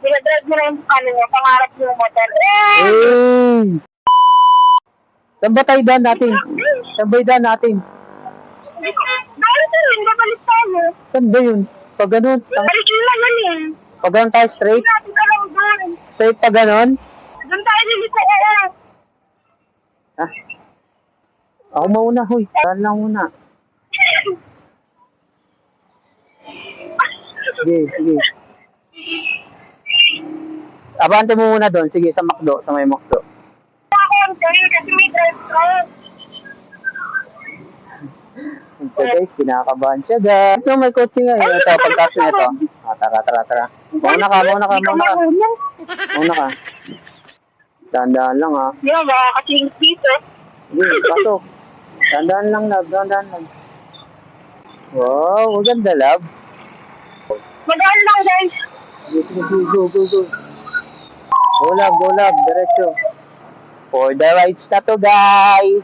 dinadrive mo na yung pangarap mo motor. Saan ba tayo daan natin? Saan ba yung daan natin? Dahil sa rin, babalik tayo. Saan ba yun? Pag ganun? Balik yun lang yan eh. Pag ganun tayo straight? Hindi natin alam doon. Straight pag ganun? Doon tayo liliko, oo. Ha? Ako mauna, huy. Saan lang muna? Sige, sige. Abante mo muna doon. Sige, sa McDo. Sa may McDo. Kasi may drive-thru. So guys, kinakabahan siya guys. Ito, may kotse nga. Ito, pagkas na ito. Tara. Mauna ka. Mauna ka. Dandaan lang ha. Di ba, baka kasing dito. Sige, pasok. Dandaan lang, love. Dandaan lang. Wow, maganda, love. Magaan lang, guys. Go. Go, love. Diretso. For the rides na to, guys.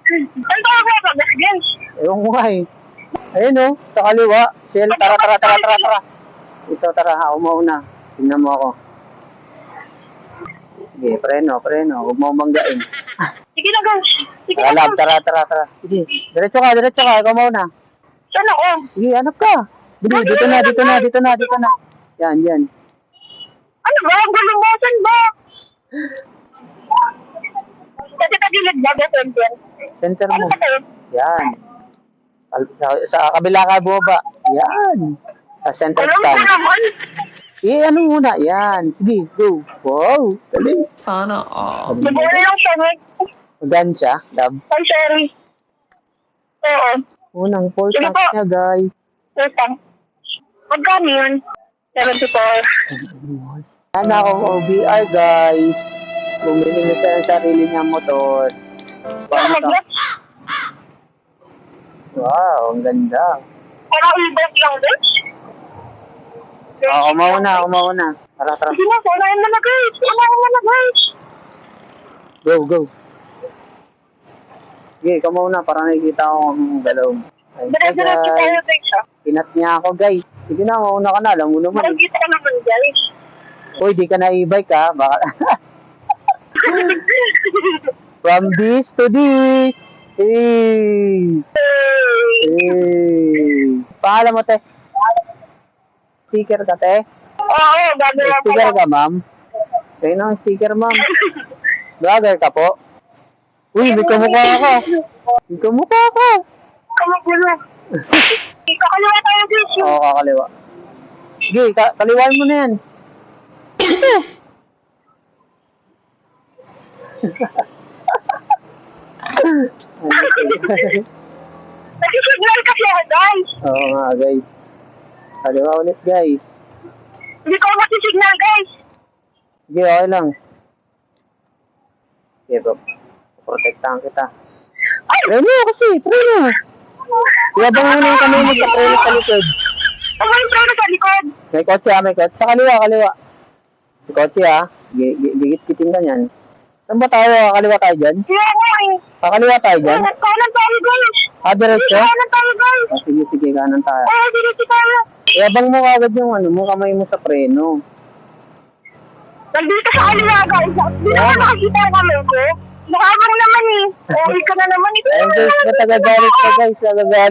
Saan tayo ba, guys? Ewan ko nga eh. Ayun oh, sa kaliwa. Shell, tara. Ito, tara, ako mauna. Tingnan mo ako. Sige, preno. Huwag mo manggain. Sige na, guys. Sige Tara, na, love, tara. Sige, diretso ka. Ikaw mauna. Saan ako? Sige, hanap ka. Dito na. Yan. Ano ba? Ang galungasan ba? Kasi tagilid ba, center? Center Ano mo. ba tayo? Yan. Sa kabila ka bumaba. Yan. Sa center Alam ko stand. naman. Ano muna? Yan. Sige, go. Wow. Dali. Sana all. Nabura lang siya, Nick. Magan siya, love. Ang sorry. Oo. Unang full Sige tank po. niya, guys. Utang. Magkano yun? 74. Yan ako, OBR, guys. Bumili na siya ng sarili niyang motor. Paano to? Wow, ang ganda. Parang e-bike lang, guys. Ako mauna. Tara. Sige na, unahin mo na, guys. Go. Sige, ikaw mauna para nakikita ko ang galaw. Dire-diretso tayo, guys, ha? Pinat niya ako, guys. Sige na, mauna ka na. Alam mo naman. Makikita ka naman, guys. Uy, di ka na e-bike, ha? Baka... From this to this. Hey. Paalam mo, te. Sticker ka, te. Oo, gagawin ko Sticker lang. ka, ma'am. Kayo na ang sticker, ma'am. Vlogger ka po. Uy, may kamukha ka. Kamagulo. Kakaliwa tayo, guys. Oo, kakaliwa. Sige, kaliwan mo na yan. Ito. Nag-signal kasi ako, guys. Oo nga, guys. Kaliwa ulit, guys. Hindi ko masi-signal, guys. Sige, okay lang. Sige, bro. Protektahan kita. Ay! Preno kasi, preno. Yabang mo na yung kamay mo sa preno sa likod. Ano yung preno sa likod? May kotse. Sa kaliwa. May kotse gigit-giting ka niyan. Saan ba tayo? Kakaliwa tayo dyan? Kaya nga eh. Kakaliwa tayo dyan? Kanan tayo, guys. Diretso? Kanan tayo, guys. Sige, kanan tayo. Oo, diretso tayo. Yabang mo kagad yung kamay mo sa preno. Nandito sa kaliwa, guys. Hindi naman nakakita ang kamay ko. Nakabang naman eh. Okay ka na naman eh. Ayun guys, nagagalit siya guys. Ano na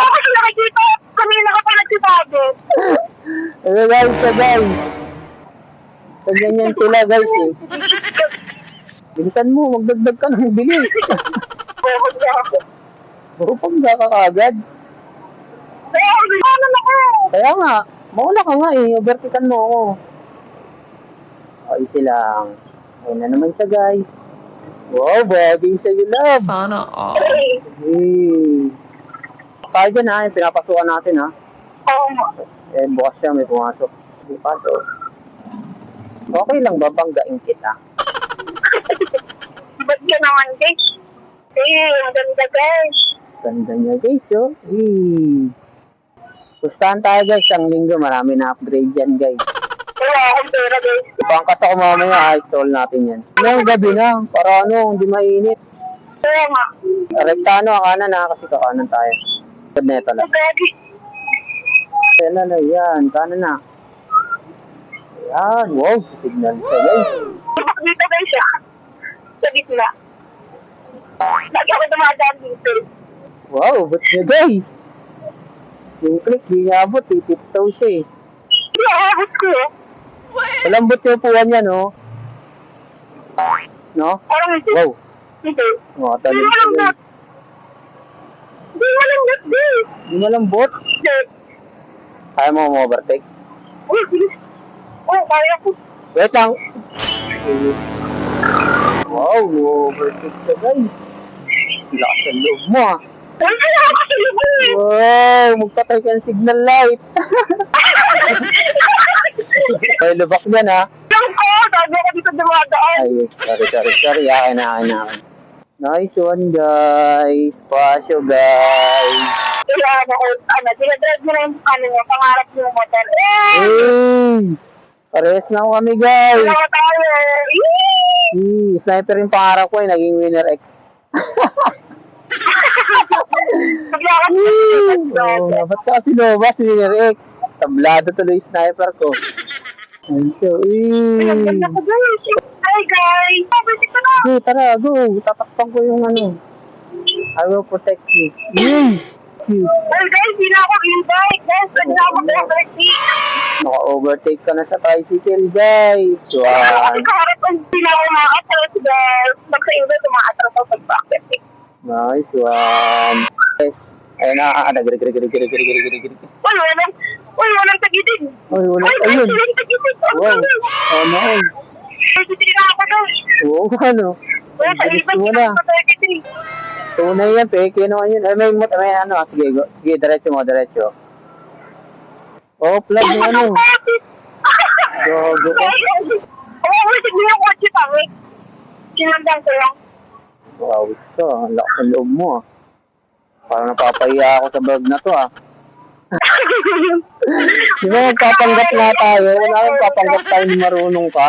kasi nakikita? Kanina ka pa nagsisabi. Nagagalit siya guys. Pag ganyan sila guys eh. Bilisan mo, magdagdag ka ng bilis. Pag ka kagad. Kaya, ano na ko? Kaya nga, mauna ka nga eh. Overtikan mo ako. Easy lang. Ayun na naman siya guys. Wow, body sa'yo love. Sana all. Hey. Tayo dyan ha, yung pinapasukan natin ha. Oo nga. Bukas siya, may pumasok. Hindi pasok. Okay lang ba banggain kita? Ba't ka naman, guys? Ang ganda, guys. Ganda niya guys, oh. Pustahan tayo guys, ang linggo. Marami na upgrade yan guys. Wala akong pera, guys. Pangkas ako mamaya, install natin yan. Ngayong gabi na, para hindi mainit. Oo nga. Rektano, kanan ha, kasi kakanan tayo. Good na ito lang. Gagi. Kailan na yan? Kano na? Ayan, wow, signal siya guys. Dito guys siya. Sa gitna. Lagi ako dumadaan dito. Wow, ba't niya guys? Yung click, di nga abot, titiptaw siya eh. Inaabot ko. Malambot yung upuan niya, no? No? Parang ito. Wow, Ito. makatalon siya guys. Hindi mo lang di. Di malambot? Hindi. Kaya mo overtake? Uy, bilis. Oh, kaya ko. Wait lang. Wow, overtake siya guys. Lakas ang loob mo ah. Ay, kaya ako sa libon eh. Wow, magpatay ka ng signal light. Ay, lubak dyan ha. Lang ko. Sabi ako dito dumadaan. Ay, sorry. Akin na. Nice one, guys. Pasyo, guys. Kailangan ako, dinadrive mo na yung pangarap mo yung motor. Hey! Parehas na ako kami, guys. Kailangan tayo. Sniper yung pangarap ko, naging winner X. Bigla ka Oh, ba't ka kasi lobas, winner X? Tablado tuloy yung sniper ko. Ay, so, Hi guys! Pabalik ka na! Go, tara, go. Tatakpan ko yung ano. I will protect you. Cute. Well guys, hindi na ako invite. Guys, hindi na ako overtake. Naka-overtake ka na sa tricycle, guys. Kasi Wow. kaharap ang hindi na ako makakatras guys. Pag sa iba, tumakatras ako pag bakit. Nice one. Yes. Ayun na, nagre. Walang tagitig. Ay, wala. Guys, Ayun. walang tagitig. Wow. Oh, no. Tagitig na ako guys. Oo, ano. Well, sa Bilis iba, mo hindi na. na ako tagitig. Tunay yan, peke naman yun. Ay, may ano. Sige, go. Sige, diretso. Oh, plug mo ano. Go. Oo, wait, hindi yung kotse pa, wait. Sinandang ko lang. Wow, ito. Ang lakas ng loob mo, ah. Parang napapahiya ako sa vlog na to, ah. Di ba magpapanggap na tayo? Wala kang papanggap tayo ni marunong ka.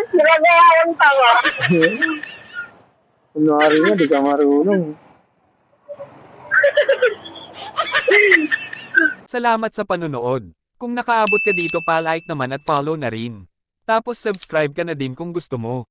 Nilagaya yung tawa. Kunwari nga, di ka marunong. Salamat sa panonood. Kung nakaabot ka dito pa-like naman at follow na rin. Tapos subscribe ka na din kung gusto mo.